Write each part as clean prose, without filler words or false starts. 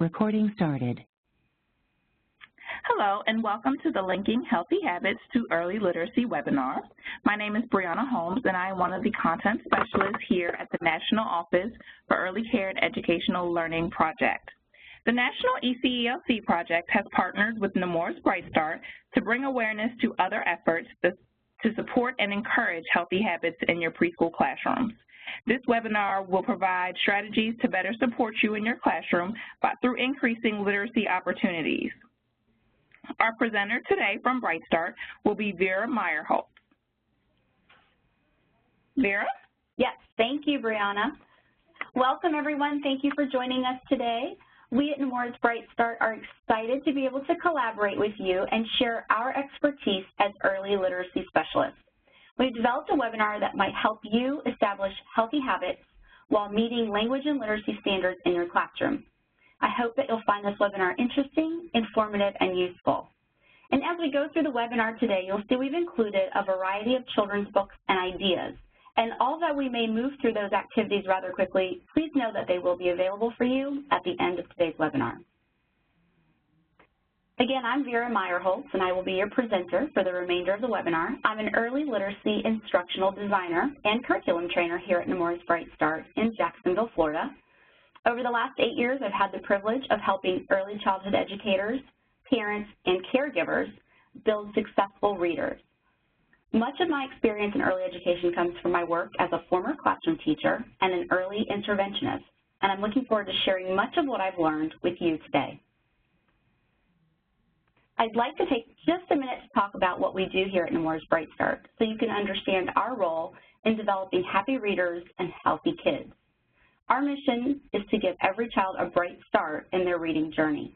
Recording started. Hello, and welcome to the Linking Healthy Habits to Early Literacy webinar. My name is Brianna Holmes, and I am one of the content specialists here at the National Office for Early Care and Educational Learning Project. The National ECELC project has partnered with Nemours Bright Start to bring awareness to other efforts to support and encourage healthy habits in your preschool classrooms. This webinar will provide strategies to better support you in your classroom through increasing literacy opportunities. Our presenter today from Bright Start will be Vera Meyerholtz. Vera? Yes, thank you, Brianna. Welcome, everyone. Thank you for joining us today. We at Nemours Bright Start are excited to be able to collaborate with you and share our expertise as early literacy specialists. We've developed a webinar that might help you establish healthy habits while meeting language and literacy standards in your classroom. I hope that you'll find this webinar interesting, informative, and useful. And as we go through the webinar today, you'll see we've included a variety of children's books and ideas. And although we may move through those activities rather quickly, please know that they will be available for you at the end of today's webinar. Again, I'm Vera Meyerholtz, and I will be your presenter for the remainder of the webinar. I'm an early literacy instructional designer and curriculum trainer here at Nemours Bright Start in Jacksonville, Florida. Over the last 8 years, I've had the privilege of helping early childhood educators, parents, and caregivers build successful readers. Much of my experience in early education comes from my work as a former classroom teacher and an early interventionist, and I'm looking forward to sharing much of what I've learned with you today. I'd like to take just a minute to talk about what we do here at Nemours Bright Start so you can understand our role in developing happy readers and healthy kids. Our mission is to give every child a bright start in their reading journey.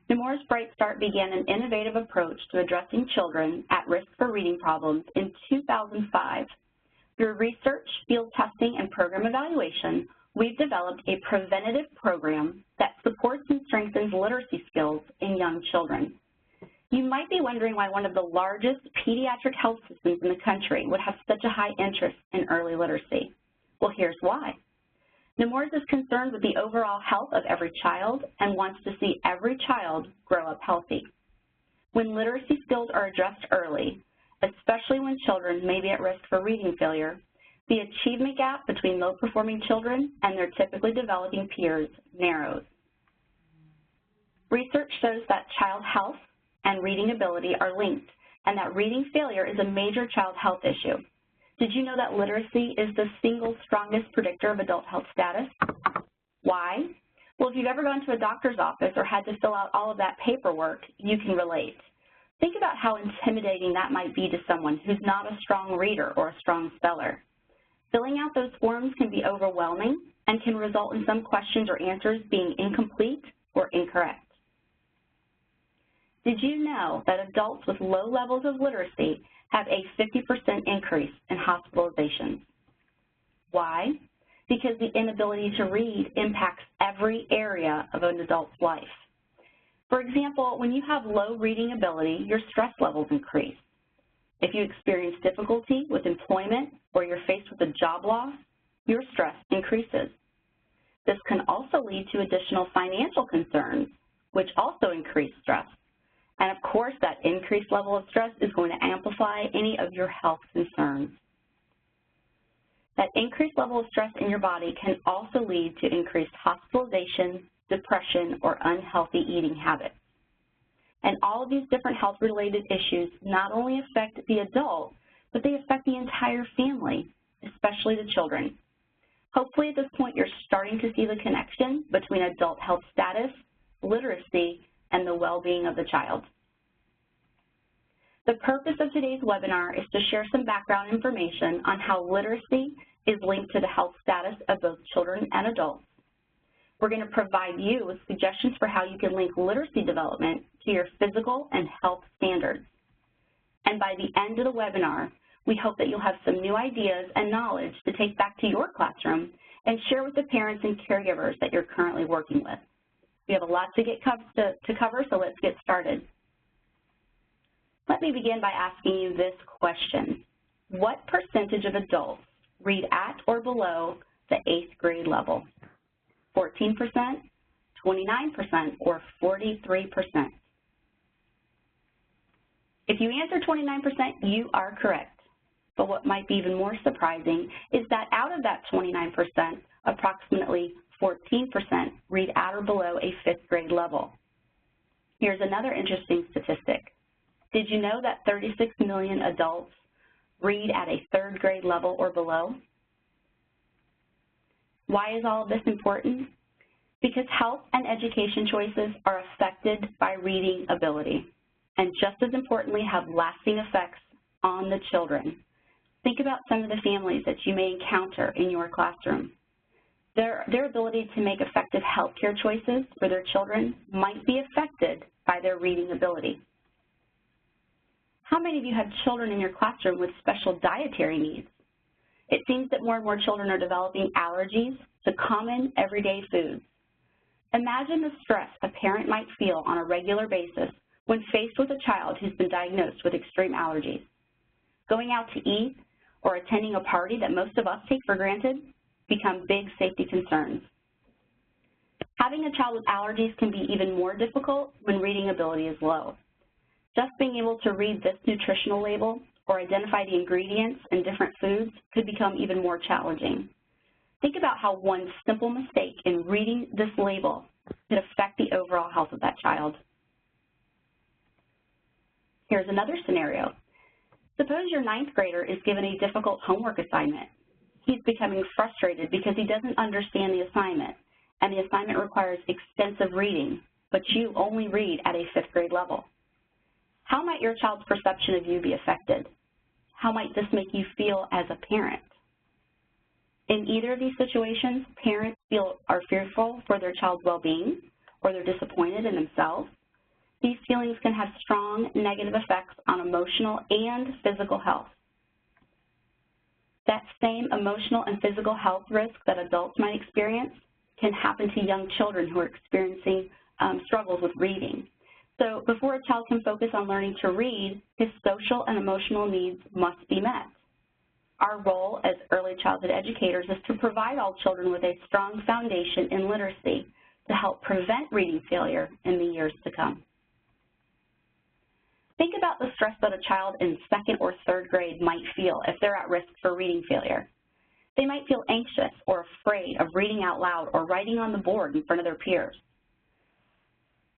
Nemours Bright Start began an innovative approach to addressing children at risk for reading problems in 2005. Through research, field testing, and program evaluation, we've developed a preventative program that supports and strengthens literacy skills in young children. You might be wondering why one of the largest pediatric health systems in the country would have such a high interest in early literacy. Well, here's why. Nemours is concerned with the overall health of every child and wants to see every child grow up healthy. When literacy skills are addressed early, especially when children may be at risk for reading failure, the achievement gap between low-performing children and their typically developing peers narrows. Research shows that child health and reading ability are linked, and that reading failure is a major child health issue. Did you know that literacy is the single strongest predictor of adult health status? Why? Well, if you've ever gone to a doctor's office or had to fill out all of that paperwork, you can relate. Think about how intimidating that might be to someone who's not a strong reader or a strong speller. Filling out those forms can be overwhelming and can result in some questions or answers being incomplete or incorrect. Did you know that adults with low levels of literacy have a 50% increase in hospitalizations? Why? Because the inability to read impacts every area of an adult's life. For example, when you have low reading ability, your stress levels increase. If you experience difficulty with employment or you're faced with a job loss, your stress increases. This can also lead to additional financial concerns, which also increase stress. And of course, that increased level of stress is going to amplify any of your health concerns. That increased level of stress in your body can also lead to increased hospitalization, depression, or unhealthy eating habits. And all of these different health-related issues not only affect the adult, but they affect the entire family, especially the children. Hopefully at this point you're starting to see the connection between adult health status, literacy, and the well-being of the child. The purpose of today's webinar is to share some background information on how literacy is linked to the health status of both children and adults. We're going to provide you with suggestions for how you can link literacy development to your physical and health standards. And by the end of the webinar, we hope that you'll have some new ideas and knowledge to take back to your classroom and share with the parents and caregivers that you're currently working with. We have a lot to cover, so let's get started. Let me begin by asking you this question. What percentage of adults read at or below the 8th grade level? 14%, 29%, or 43%. If you answer 29%, you are correct. But what might be even more surprising is that out of that 29%, approximately 14% read at or below a 5th grade level. Here's another interesting statistic. Did you know that 36 million adults read at a 3rd grade level or below? Why is all of this important? Because health and education choices are affected by reading ability, and just as importantly have lasting effects on the children. Think about some of the families that you may encounter in your classroom. Their ability to make effective healthcare choices for their children might be affected by their reading ability. How many of you have children in your classroom with special dietary needs? It seems that more and more children are developing allergies to common everyday foods. Imagine the stress a parent might feel on a regular basis when faced with a child who's been diagnosed with extreme allergies. Going out to eat or attending a party that most of us take for granted become big safety concerns. Having a child with allergies can be even more difficult when reading ability is low. Just being able to read this nutritional label or identify the ingredients in different foods could become even more challenging. Think about how one simple mistake in reading this label could affect the overall health of that child. Here's another scenario. Suppose your 9th grader is given a difficult homework assignment. He's becoming frustrated because he doesn't understand the assignment, and the assignment requires extensive reading, but you only read at a 5th grade level. How might your child's perception of you be affected? How might this make you feel as a parent? In either of these situations, parents are fearful for their child's well-being, or they're disappointed in themselves. These feelings can have strong negative effects on emotional and physical health. That same emotional and physical health risk that adults might experience can happen to young children who are experiencing struggles with reading. So before a child can focus on learning to read, his social and emotional needs must be met. Our role as early childhood educators is to provide all children with a strong foundation in literacy to help prevent reading failure in the years to come. Think about the stress that a child in 2nd or 3rd grade might feel if they're at risk for reading failure. They might feel anxious or afraid of reading out loud or writing on the board in front of their peers.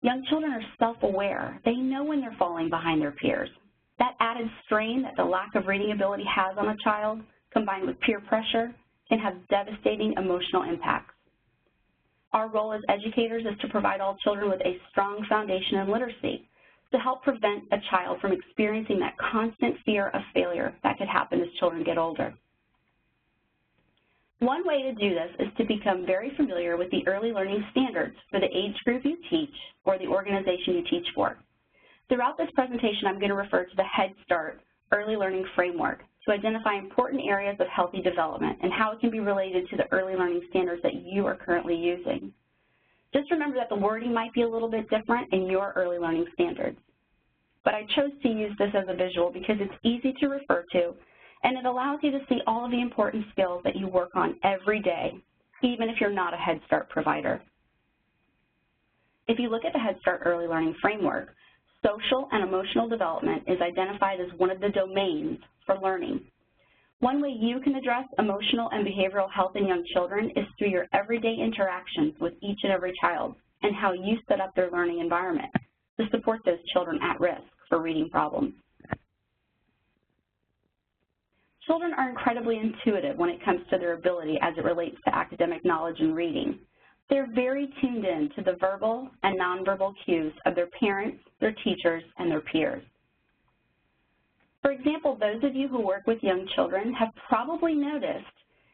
Young children are self-aware. They know when they're falling behind their peers. That added strain that the lack of reading ability has on a child, combined with peer pressure, can have devastating emotional impacts. Our role as educators is to provide all children with a strong foundation in literacy to help prevent a child from experiencing that constant fear of failure that could happen as children get older. One way to do this is to become very familiar with the early learning standards for the age group you teach or the organization you teach for. Throughout this presentation, I'm going to refer to the Head Start Early Learning Framework to identify important areas of healthy development and how it can be related to the early learning standards that you are currently using. Just remember that the wording might be a little bit different in your early learning standards. But I chose to use this as a visual because it's easy to refer to, and it allows you to see all of the important skills that you work on every day, even if you're not a Head Start provider. If you look at the Head Start Early Learning Framework, social and emotional development is identified as one of the domains for learning. One way you can address emotional and behavioral health in young children is through your everyday interactions with each and every child and how you set up their learning environment to support those children at risk for reading problems. Children are incredibly intuitive when it comes to their ability as it relates to academic knowledge and reading. They're very tuned in to the verbal and nonverbal cues of their parents, their teachers, and their peers. For example, those of you who work with young children have probably noticed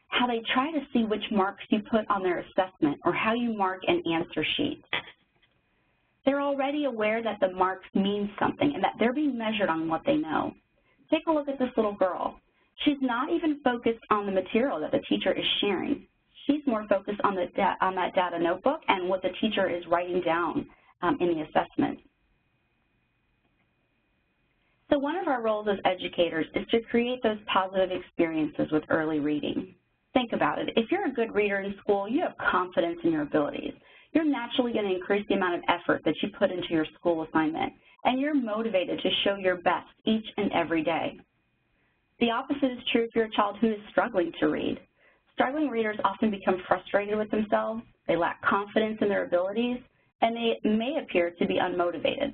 how they try to see which marks you put on their assessment or how you mark an answer sheet. They're already aware that the marks mean something and that they're being measured on what they know. Take a look at this little girl. She's not even focused on the material that the teacher is sharing. She's more focused on that data notebook and what the teacher is writing down in the assessment. So one of our roles as educators is to create those positive experiences with early reading. Think about it. If you're a good reader in school, you have confidence in your abilities. you're naturally going to increase the amount of effort that you put into your school assignment, and you're motivated to show your best each and every day. The opposite is true for your child who is struggling to read. Struggling readers often become frustrated with themselves, they lack confidence in their abilities, and they may appear to be unmotivated.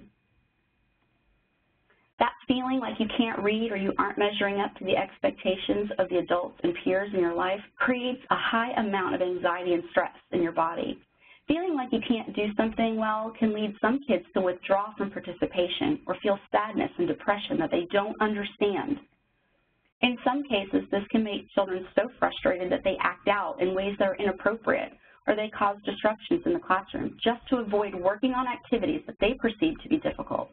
That feeling like you can't read or you aren't measuring up to the expectations of the adults and peers in your life creates a high amount of anxiety and stress in your body. Feeling like you can't do something well can lead some kids to withdraw from participation or feel sadness and depression that they don't understand. In some cases, this can make children so frustrated that they act out in ways that are inappropriate, or they cause disruptions in the classroom just to avoid working on activities that they perceive to be difficult.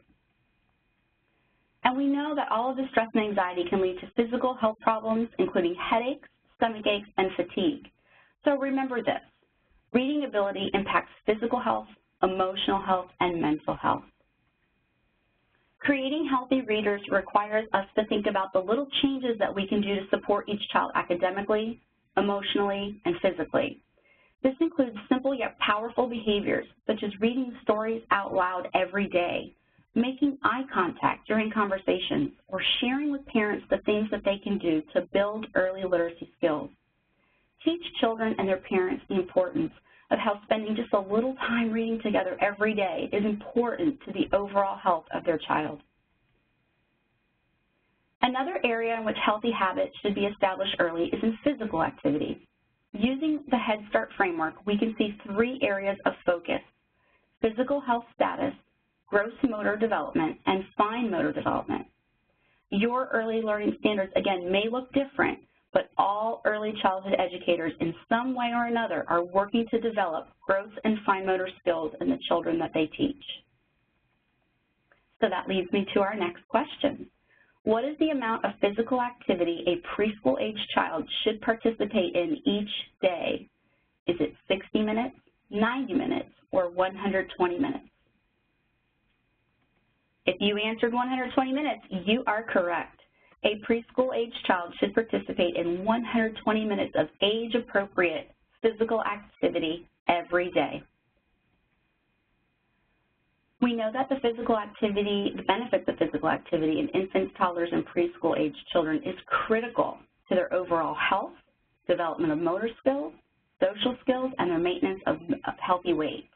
And we know that all of the stress and anxiety can lead to physical health problems, including headaches, stomach aches, and fatigue. So remember this, reading ability impacts physical health, emotional health, and mental health. Creating healthy readers requires us to think about the little changes that we can do to support each child academically, emotionally, and physically. This includes simple yet powerful behaviors, such as reading stories out loud every day, making eye contact during conversations, or sharing with parents the things that they can do to build early literacy skills. Teach children and their parents the importance of how spending just a little time reading together every day is important to the overall health of their child. Another area in which healthy habits should be established early is in physical activity. Using the Head Start framework, we can see 3 areas of focus: physical health status, gross motor development, and fine motor development. Your early learning standards, again, may look different, but all early childhood educators in some way or another are working to develop gross and fine motor skills in the children that they teach. So that leads me to our next question. What is the amount of physical activity a preschool-age child should participate in each day? Is it 60 minutes, 90 minutes, or 120 minutes? If you answered 120 minutes, you are correct. A preschool-age child should participate in 120 minutes of age-appropriate physical activity every day. We know that the benefits of physical activity in infants, toddlers, and preschool-age children is critical to their overall health, development of motor skills, social skills, and their maintenance of healthy weight.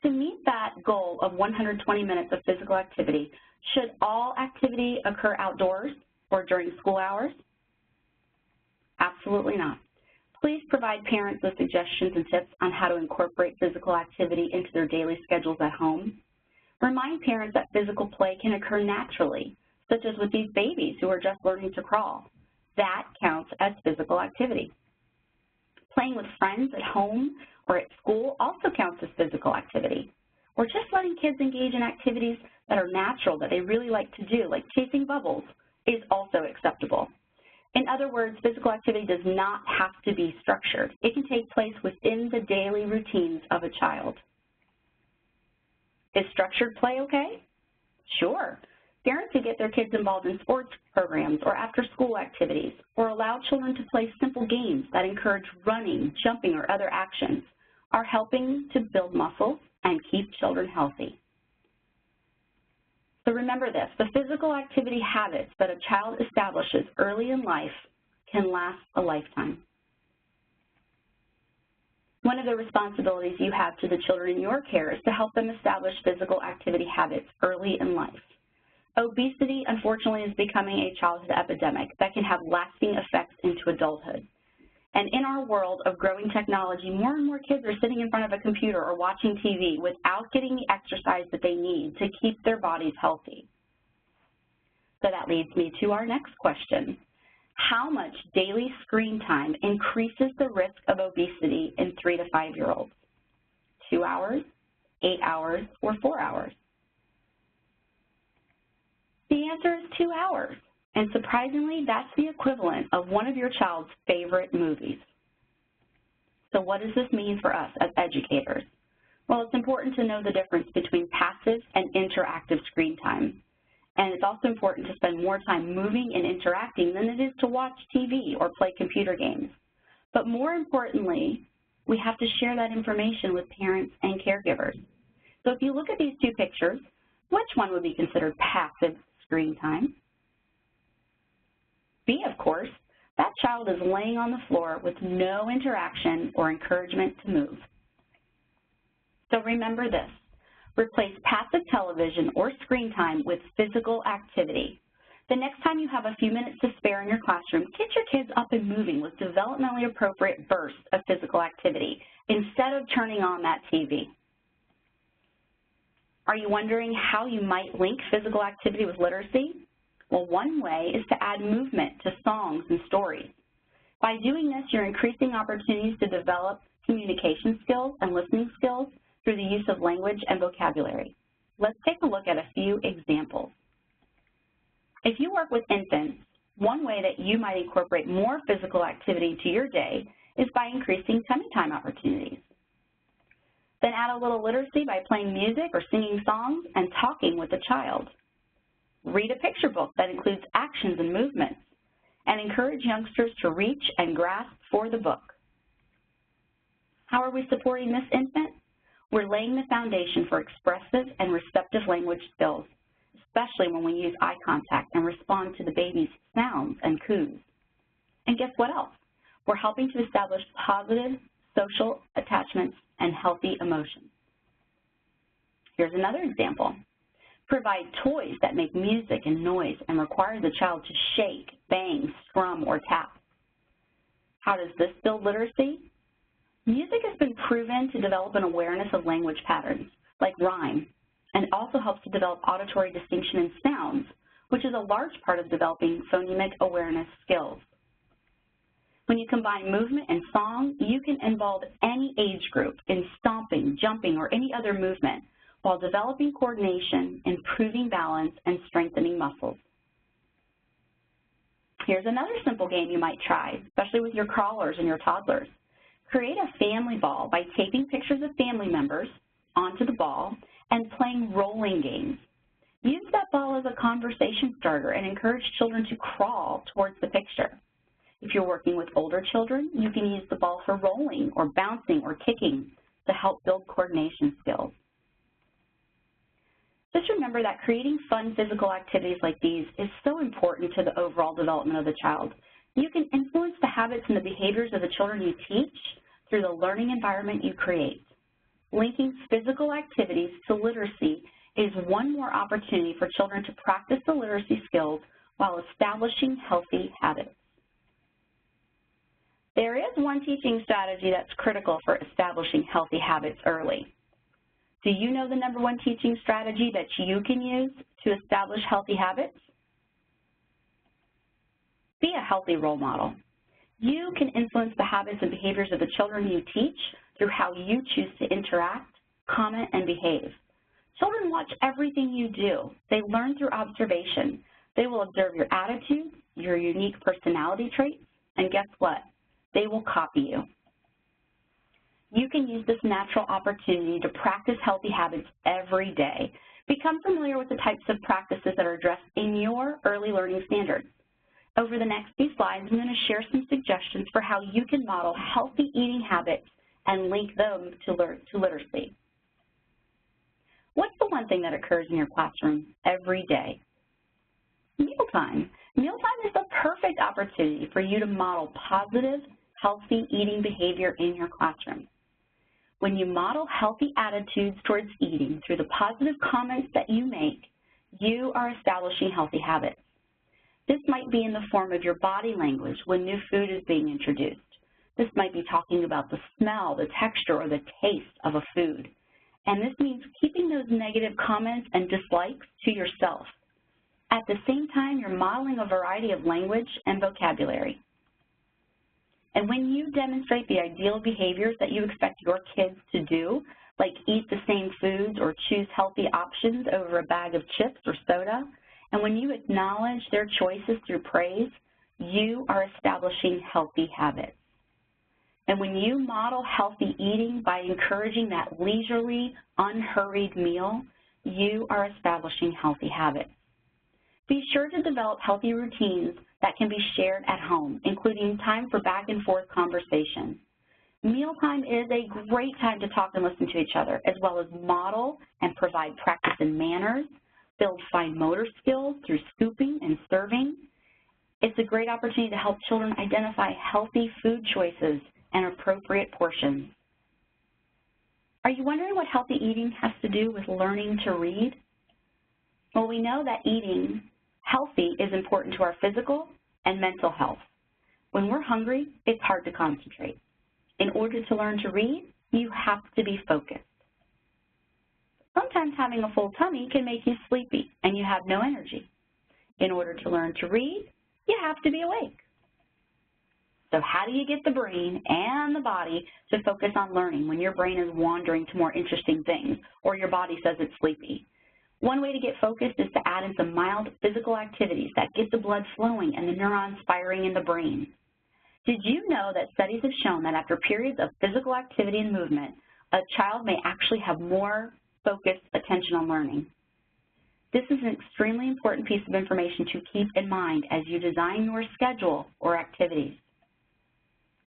To meet that goal of 120 minutes of physical activity, should all activity occur outdoors or during school hours? Absolutely not. Please provide parents with suggestions and tips on how to incorporate physical activity into their daily schedules at home. Remind parents that physical play can occur naturally, such as with these babies who are just learning to crawl. That counts as physical activity. Playing with friends at home or at school also counts as physical activity. Or just letting kids engage in activities that are natural, that they really like to do, like chasing bubbles, is also acceptable. In other words, physical activity does not have to be structured. It can take place within the daily routines of a child. Is structured play okay? Sure. Parents who get their kids involved in sports programs or after-school activities, or allow children to play simple games that encourage running, jumping, or other actions, are helping to build muscles and keep children healthy. So remember this, the physical activity habits that a child establishes early in life can last a lifetime. One of the responsibilities you have to the children in your care is to help them establish physical activity habits early in life. Obesity, unfortunately, is becoming a childhood epidemic that can have lasting effects into adulthood. And in our world of growing technology, more and more kids are sitting in front of a computer or watching TV without getting the exercise that they need to keep their bodies healthy. So that leads me to our next question. How much daily screen time increases the risk of obesity in 3 to 5-year-olds? 2 hours, 8 hours, or 4 hours? The answer is 2 hours. And surprisingly, that's the equivalent of one of your child's favorite movies. So what does this mean for us as educators? Well, it's important to know the difference between passive and interactive screen time. And it's also important to spend more time moving and interacting than it is to watch TV or play computer games. But more importantly, we have to share that information with parents and caregivers. So if you look at these two pictures, which one would be considered passive screen time? B, of course. That child is laying on the floor with no interaction or encouragement to move. So remember this. Replace passive television or screen time with physical activity. The next time you have a few minutes to spare in your classroom, get your kids up and moving with developmentally appropriate bursts of physical activity instead of turning on that TV. Are you wondering how you might link physical activity with literacy? Well, one way is to add movement to songs and stories. By doing this, you're increasing opportunities to develop communication skills and listening skills through the use of language and vocabulary. Let's take a look at a few examples. If you work with infants, one way that you might incorporate more physical activity into your day is by increasing tummy time opportunities. Then add a little literacy by playing music or singing songs and talking with the child. Read a picture book that includes actions and movements, and encourage youngsters to reach and grasp for the book. How are we supporting this infant? We're laying the foundation for expressive and receptive language skills, especially when we use eye contact and respond to the baby's sounds and coos. And guess what else? We're helping to establish positive social attachments and healthy emotions. Here's another example. Provide toys that make music and noise and require the child to shake, bang, strum, or tap. How does this build literacy? Music has been proven to develop an awareness of language patterns, like rhyme, and it also helps to develop auditory distinction in sounds, which is a large part of developing phonemic awareness skills. When you combine movement and song, you can involve any age group in stomping, jumping, or any other movement, while developing coordination, improving balance, and strengthening muscles. Here's another simple game you might try, especially with your crawlers and your toddlers. Create a family ball by taping pictures of family members onto the ball and playing rolling games. Use that ball as a conversation starter and encourage children to crawl towards the picture. If you're working with older children, you can use the ball for rolling or bouncing or kicking to help build coordination skills. Just remember that creating fun physical activities like these is so important to the overall development of the child. You can influence the habits and the behaviors of the children you teach through the learning environment you create. Linking physical activities to literacy is one more opportunity for children to practice the literacy skills while establishing healthy habits. There is one teaching strategy that's critical for establishing healthy habits early. Do you know the #1 teaching strategy that you can use to establish healthy habits? Be a healthy role model. You can influence the habits and behaviors of the children you teach through how you choose to interact, comment, and behave. Children watch everything you do. They learn through observation. They will observe your attitude, your unique personality traits, and guess what? They will copy you. You can use this natural opportunity to practice healthy habits every day. Become familiar with the types of practices that are addressed in your early learning standards. Over the next few slides, I'm going to share some suggestions for how you can model healthy eating habits and link them to literacy. What's the one thing that occurs in your classroom every day? Mealtime. Mealtime is the perfect opportunity for you to model positive, healthy eating behavior in your classroom. When you model healthy attitudes towards eating through the positive comments that you make, you are establishing healthy habits. This might be in the form of your body language when new food is being introduced. This might be talking about the smell, the texture, or the taste of a food. And this means keeping those negative comments and dislikes to yourself. At the same time, you're modeling a variety of language and vocabulary. And when you demonstrate the ideal behaviors that you expect your kids to do, like eat the same foods or choose healthy options over a bag of chips or soda, and when you acknowledge their choices through praise, you are establishing healthy habits. And when you model healthy eating by encouraging that leisurely, unhurried meal, you are establishing healthy habits. Be sure to develop healthy routines that can be shared at home, including time for back and forth conversation. Mealtime is a great time to talk and listen to each other, as well as model and provide practice in manners, build fine motor skills through scooping and serving. It's a great opportunity to help children identify healthy food choices and appropriate portions. Are you wondering what healthy eating has to do with learning to read? Well, we know that eating healthy is important to our physical and mental health. When we're hungry, it's hard to concentrate. In order to learn to read, you have to be focused. Sometimes having a full tummy can make you sleepy and you have no energy. In order to learn to read, you have to be awake. So how do you get the brain and the body to focus on learning when your brain is wandering to more interesting things or your body says it's sleepy? One way to get focused is to add in some mild physical activities that get the blood flowing and the neurons firing in the brain. Did you know that studies have shown that after periods of physical activity and movement, a child may actually have more focused attention on learning? This is an extremely important piece of information to keep in mind as you design your schedule or activities.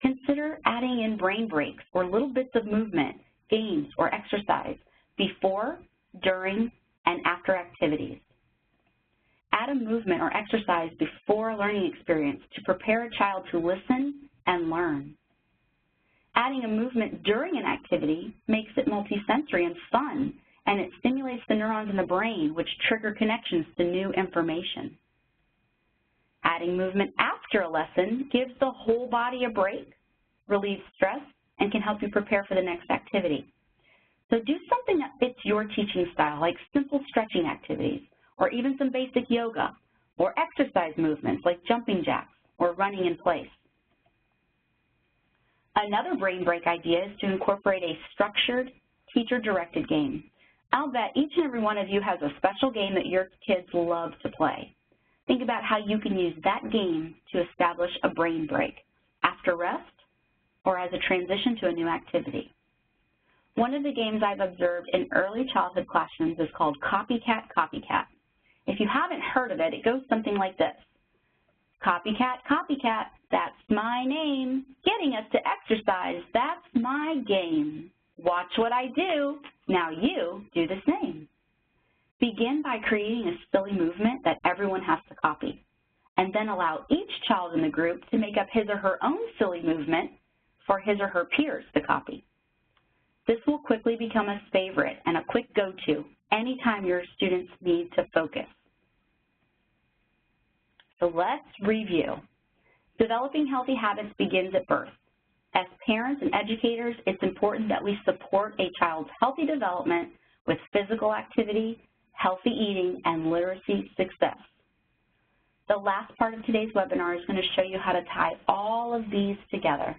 Consider adding in brain breaks or little bits of movement, games, or exercise before, during, and after activities. Add a movement or exercise before a learning experience to prepare a child to listen and learn. Adding a movement during an activity makes it multisensory and fun, and it stimulates the neurons in the brain, which trigger connections to new information. Adding movement after a lesson gives the whole body a break, relieves stress, and can help you prepare for the next activity. So do something that fits your teaching style, like simple stretching activities, or even some basic yoga, or exercise movements like jumping jacks or running in place. Another brain break idea is to incorporate a structured, teacher-directed game. I'll bet each and every one of you has a special game that your kids love to play. Think about how you can use that game to establish a brain break, after rest, or as a transition to a new activity. One of the games I've observed in early childhood classrooms is called Copycat Copycat. If you haven't heard of it, it goes something like this. Copycat, copycat, that's my name. Getting us to exercise, that's my game. Watch what I do, now you do the same. Begin by creating a silly movement that everyone has to copy, and then allow each child in the group to make up his or her own silly movement for his or her peers to copy. This will quickly become a favorite and a quick go-to anytime your students need to focus. So let's review. Developing healthy habits begins at birth. As parents and educators, it's important that we support a child's healthy development with physical activity, healthy eating, and literacy success. The last part of today's webinar is going to show you how to tie all of these together.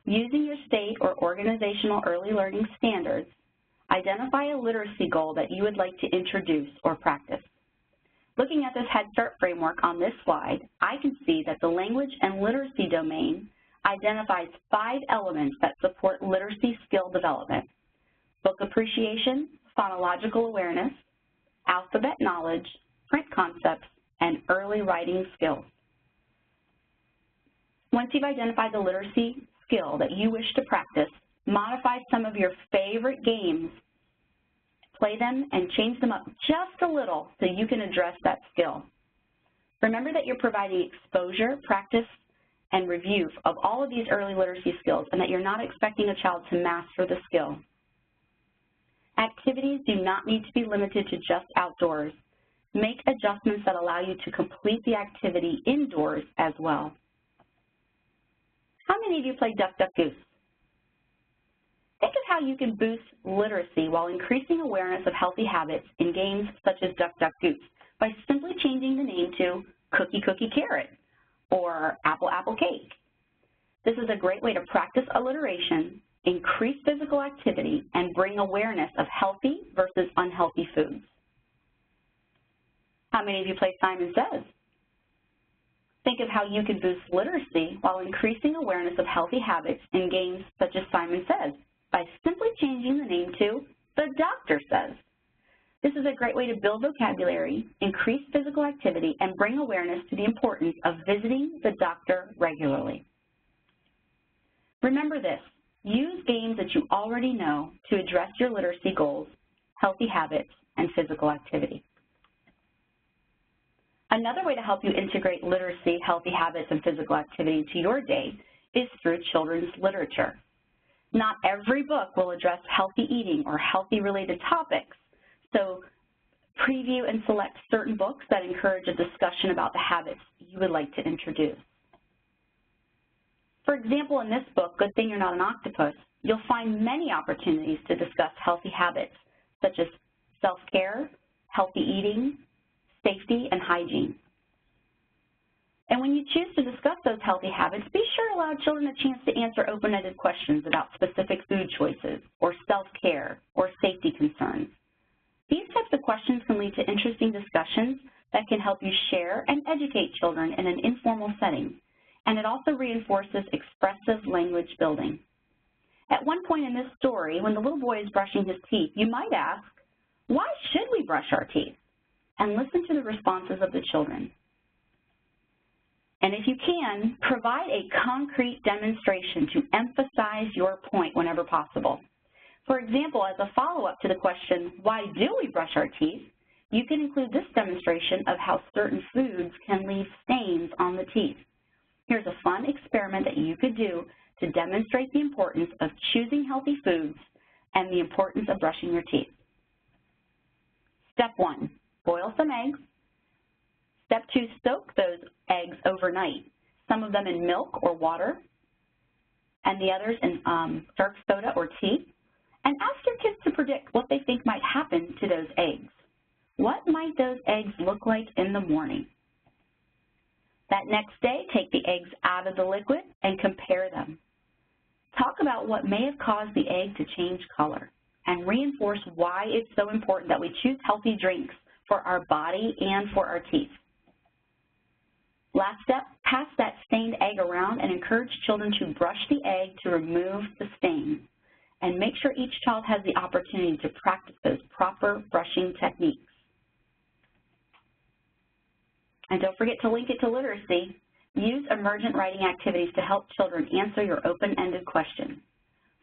Using your state or organizational early learning standards, identify a literacy goal that you would like to introduce or practice. Looking at this Head Start framework on this slide, I can see that the language and literacy domain identifies 5 elements that support literacy skill development: book appreciation, phonological awareness, alphabet knowledge, print concepts, and early writing skills. Once you've identified the literacy skill that you wish to practice, modify some of your favorite games, play them, and change them up just a little so you can address that skill. Remember that you're providing exposure, practice, and review of all of these early literacy skills, and that you're not expecting a child to master the skill. Activities do not need to be limited to just outdoors. Make adjustments that allow you to complete the activity indoors as well. How many of you play Duck, Duck, Goose? Think of how you can boost literacy while increasing awareness of healthy habits in games such as Duck, Duck, Goose by simply changing the name to Cookie, Cookie, Carrot or Apple, Apple, Cake. This is a great way to practice alliteration, increase physical activity, and bring awareness of healthy versus unhealthy foods. How many of you play Simon Says? Think of how you can boost literacy while increasing awareness of healthy habits in games such as Simon Says by simply changing the name to The Doctor Says. This is a great way to build vocabulary, increase physical activity, and bring awareness to the importance of visiting the doctor regularly. Remember this, use games that you already know to address your literacy goals, healthy habits, and physical activity. Another way to help you integrate literacy, healthy habits, and physical activity into your day is through children's literature. Not every book will address healthy eating or healthy-related topics, so preview and select certain books that encourage a discussion about the habits you would like to introduce. For example, in this book, Good Thing You're Not an Octopus, you'll find many opportunities to discuss healthy habits such as self-care, healthy eating, safety, and hygiene. And when you choose to discuss those healthy habits, be sure to allow children a chance to answer open-ended questions about specific food choices or self-care or safety concerns. These types of questions can lead to interesting discussions that can help you share and educate children in an informal setting, and it also reinforces expressive language building. At one point in this story, when the little boy is brushing his teeth, you might ask, why should we brush our teeth? And listen to the responses of the children. And if you can, provide a concrete demonstration to emphasize your point whenever possible. For example, as a follow-up to the question, why do we brush our teeth, you can include this demonstration of how certain foods can leave stains on the teeth. Here's a fun experiment that you could do to demonstrate the importance of choosing healthy foods and the importance of brushing your teeth. Step 1, boil some eggs. Step 2, soak those eggs overnight, some of them in milk or water, and the others in dark soda or tea. And ask your kids to predict what they think might happen to those eggs. What might those eggs look like in the morning? That next day, take the eggs out of the liquid and compare them. Talk about what may have caused the egg to change color and reinforce why it's so important that we choose healthy drinks for our body and for our teeth. Last step, pass that stained egg around and encourage children to brush the egg to remove the stain. And make sure each child has the opportunity to practice those proper brushing techniques. And don't forget to link it to literacy. Use emergent writing activities to help children answer your open-ended questions.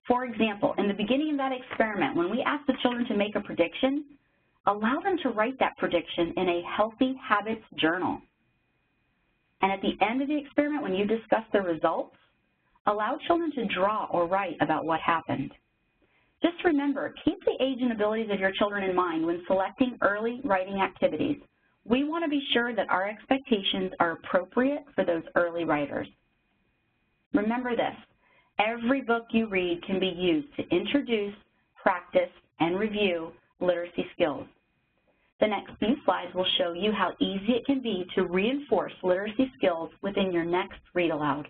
For example, in the beginning of that experiment, when we asked the children to make a prediction, allow them to write that prediction in a healthy habits journal. And at the end of the experiment, when you discuss the results, allow children to draw or write about what happened. Just remember, keep the age and abilities of your children in mind when selecting early writing activities. We want to be sure that our expectations are appropriate for those early writers. Remember this, every book you read can be used to introduce, practice, and review literacy skills. The next few slides will show you how easy it can be to reinforce literacy skills within your next read aloud.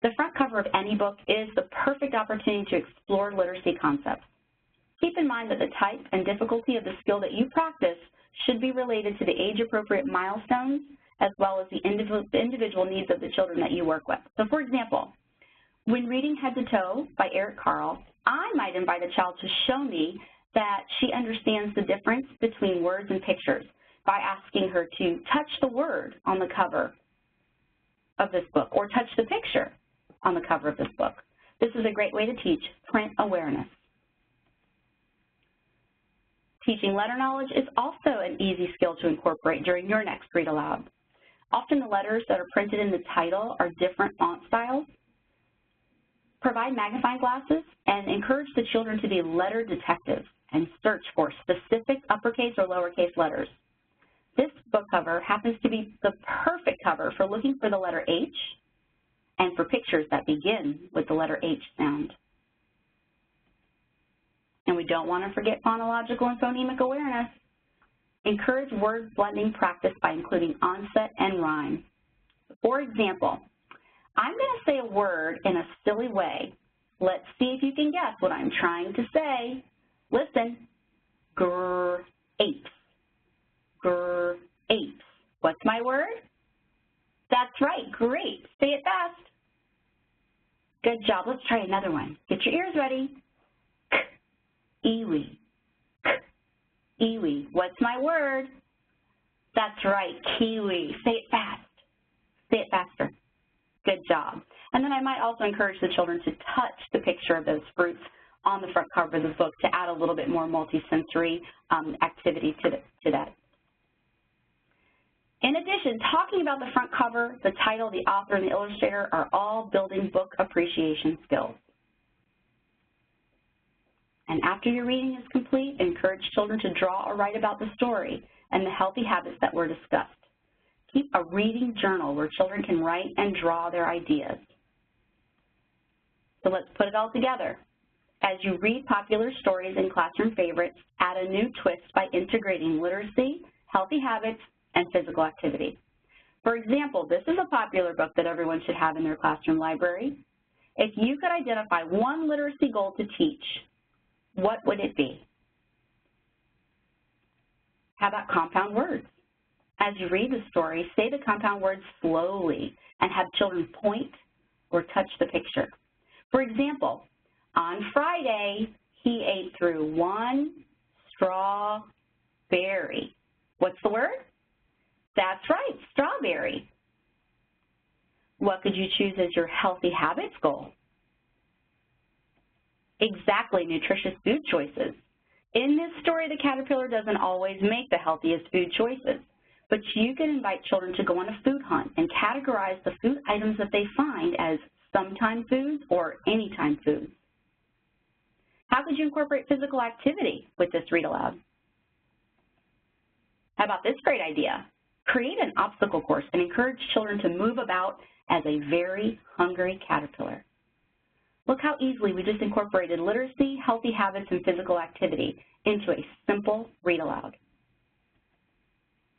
The front cover of any book is the perfect opportunity to explore literacy concepts. Keep in mind that the type and difficulty of the skill that you practice should be related to the age-appropriate milestones as well as the individual needs of the children that you work with. So for example, when reading Head to Toe by Eric Carle, I might invite a child to show me that she understands the difference between words and pictures by asking her to touch the word on the cover of this book or touch the picture on the cover of this book. This is a great way to teach print awareness. Teaching letter knowledge is also an easy skill to incorporate during your next read aloud. Often the letters that are printed in the title are different font styles. Provide magnifying glasses and encourage the children to be letter detectives and search for specific uppercase or lowercase letters. This book cover happens to be the perfect cover for looking for the letter H and for pictures that begin with the letter H sound. And we don't want to forget phonological and phonemic awareness. Encourage word blending practice by including onset and rhyme. For example, I'm going to say a word in a silly way. Let's see if you can guess what I'm trying to say. Listen. Apes. Apes. What's my word? That's right. Great. Say it fast. Good job. Let's try another one. Get your ears ready. Iwi. Iwi. What's my word? That's right. Kiwi. Say it fast. Say it faster. Good job. And then I might also encourage the children to touch the picture of those fruits on the front cover of the book to add a little bit more multisensory activity to that. In addition, talking about the front cover, the title, the author, and the illustrator are all building book appreciation skills. And after your reading is complete, encourage children to draw or write about the story and the healthy habits that were discussed. Keep a reading journal where children can write and draw their ideas. So let's put it all together. As you read popular stories and classroom favorites, add a new twist by integrating literacy, healthy habits, and physical activity. For example, this is a popular book that everyone should have in their classroom library. If you could identify one literacy goal to teach, what would it be? How about compound words? As you read the story, say the compound words slowly and have children point or touch the picture. For example, on Friday, he ate through 1 strawberry. What's the word? That's right, strawberry. What could you choose as your healthy habits goal? Exactly, nutritious food choices. In this story, the caterpillar doesn't always make the healthiest food choices, but you can invite children to go on a food hunt and categorize the food items that they find as sometime foods or anytime foods. How could you incorporate physical activity with this read aloud? How about this great idea? Create an obstacle course and encourage children to move about as a very hungry caterpillar. Look how easily we just incorporated literacy, healthy habits, and physical activity into a simple read aloud.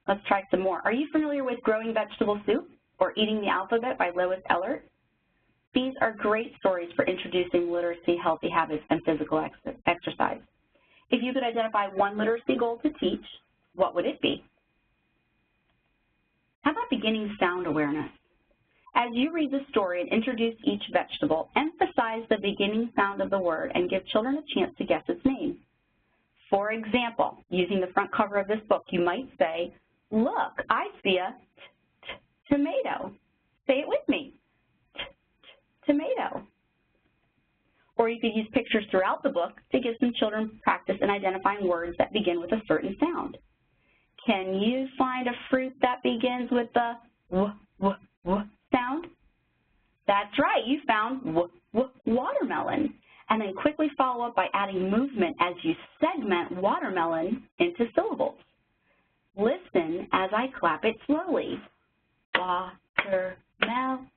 Let's try some more. Are you familiar with Growing Vegetable Soup or Eating the Alphabet by Lois Ehlert? These are great stories for introducing literacy, healthy habits, and physical exercise. If you could identify one literacy goal to teach, what would it be? How about beginning sound awareness? As you read the story and introduce each vegetable, emphasize the beginning sound of the word and give children a chance to guess its name. For example, using the front cover of this book, you might say, look, I see a tomato. Say it with me, tomato. Or you could use pictures throughout the book to give some children practice in identifying words that begin with a certain sound. Can you find a fruit that begins with the w sound? That's right, you found watermelon. And then quickly follow up by adding movement as you segment watermelon into syllables. Listen as I clap it slowly. Watermelon.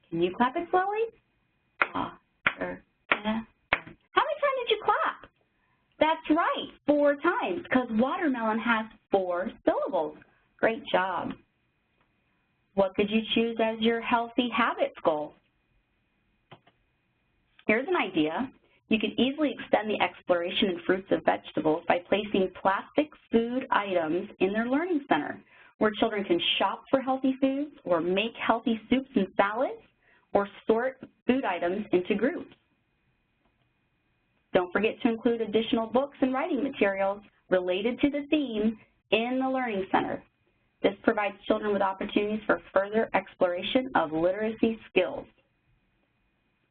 Can you clap it slowly? Watermelon. How many times did you clap? That's right, 4 times, because watermelon has 4 syllables. Great job. What could you choose as your healthy habits goal? Here's an idea. You could easily extend the exploration in fruits and vegetables by placing plastic food items in their learning center, where children can shop for healthy foods or make healthy soups and salads or sort food items into groups. Don't forget to include additional books and writing materials related to the theme in the Learning Center. This provides children with opportunities for further exploration of literacy skills.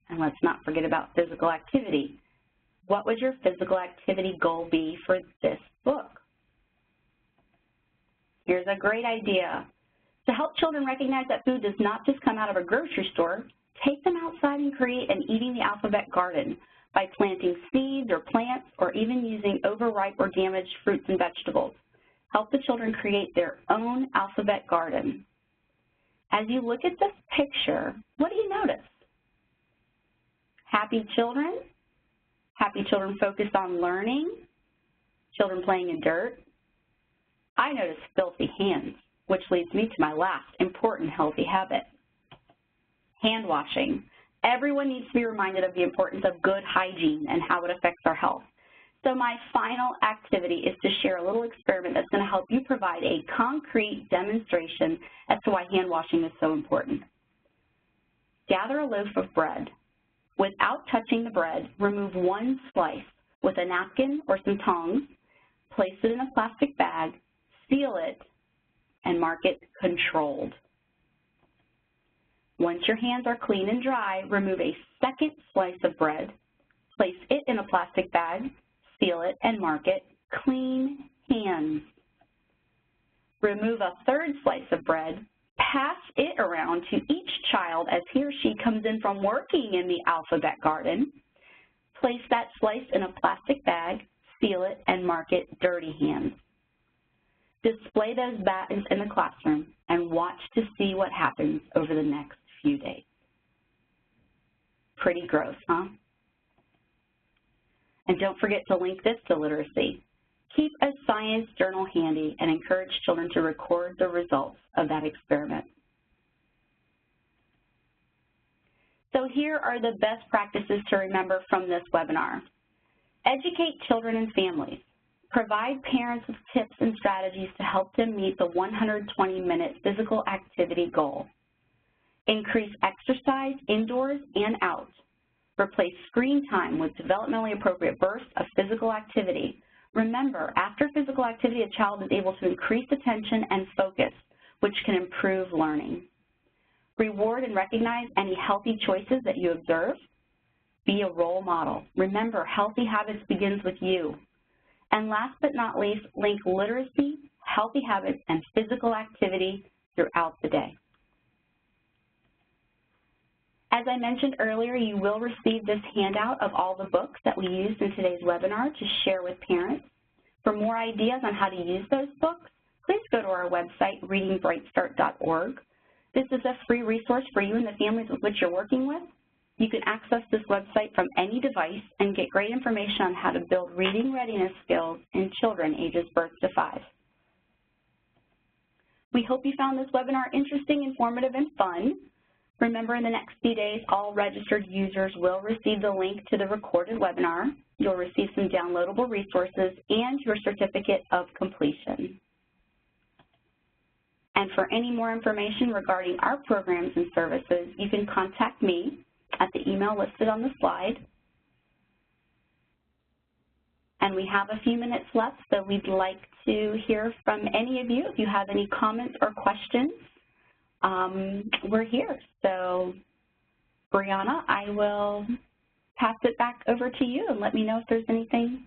And let's not forget about physical activity. What would your physical activity goal be for this book? Here's a great idea. To help children recognize that food does not just come out of a grocery store, take them outside and create an Eating the Alphabet garden by planting seeds or plants or even using overripe or damaged fruits and vegetables. Help the children create their own alphabet garden. As you look at this picture, what do you notice? Happy children focused on learning, children playing in dirt. I notice filthy hands, which leads me to my last important healthy habit, hand washing. Everyone needs to be reminded of the importance of good hygiene and how it affects our health. So my final activity is to share a little experiment that's going to help you provide a concrete demonstration as to why hand washing is so important. Gather a loaf of bread. Without touching the bread, remove 1 slice with a napkin or some tongs, place it in a plastic bag, seal it, and mark it controlled. Once your hands are clean and dry, remove a second slice of bread, place it in a plastic bag, seal it, and mark it, clean hands. Remove a third slice of bread, pass it around to each child as he or she comes in from working in the alphabet garden. Place that slice in a plastic bag, seal it, and mark it dirty hands. Display those bags in the classroom and watch to see what happens over the next few days. Pretty gross, huh? And don't forget to link this to literacy. Keep a science journal handy and encourage children to record the results of that experiment. So here are the best practices to remember from this webinar. Educate children and families. Provide parents with tips and strategies to help them meet the 120-minute physical activity goal. Increase exercise indoors and out. Replace screen time with developmentally appropriate bursts of physical activity. Remember, after physical activity, a child is able to increase attention and focus, which can improve learning. Reward and recognize any healthy choices that you observe. Be a role model. Remember, healthy habits begins with you. And last but not least, link literacy, healthy habits, and physical activity throughout the day. As I mentioned earlier, you will receive this handout of all the books that we used in today's webinar to share with parents. For more ideas on how to use those books, please go to our website, readingbrightstart.org. This is a free resource for you and the families with which you're working with. You can access this website from any device and get great information on how to build reading readiness skills in children ages birth to 5. We hope you found this webinar interesting, informative, and fun. Remember, in the next few days, all registered users will receive the link to the recorded webinar. You'll receive some downloadable resources and your certificate of completion. And for any more information regarding our programs and services, you can contact me at the email listed on the slide. And we have a few minutes left, so we'd like to hear from any of you. If you have any comments or questions, we're here. So, Brianna, I will pass it back over to you and let me know if there's anything.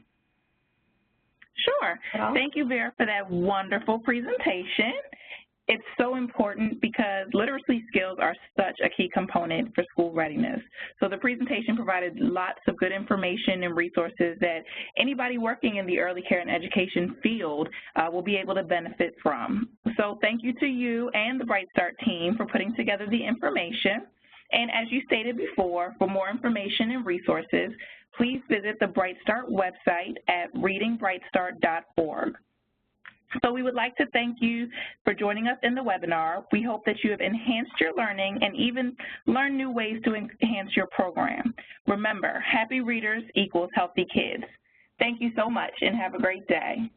Sure. Thank you, Vera, for that wonderful presentation. It's so important because literacy skills are such a key component for school readiness. So the presentation provided lots of good information and resources that anybody working in the early care and education field will be able to benefit from. So thank you to you and the Bright Start team for putting together the information. And as you stated before, for more information and resources, please visit the Bright Start website at readingbrightstart.org. So we would like to thank you for joining us in the webinar. We hope that you have enhanced your learning and even learned new ways to enhance your program. Remember, happy readers equals healthy kids. Thank you so much and have a great day.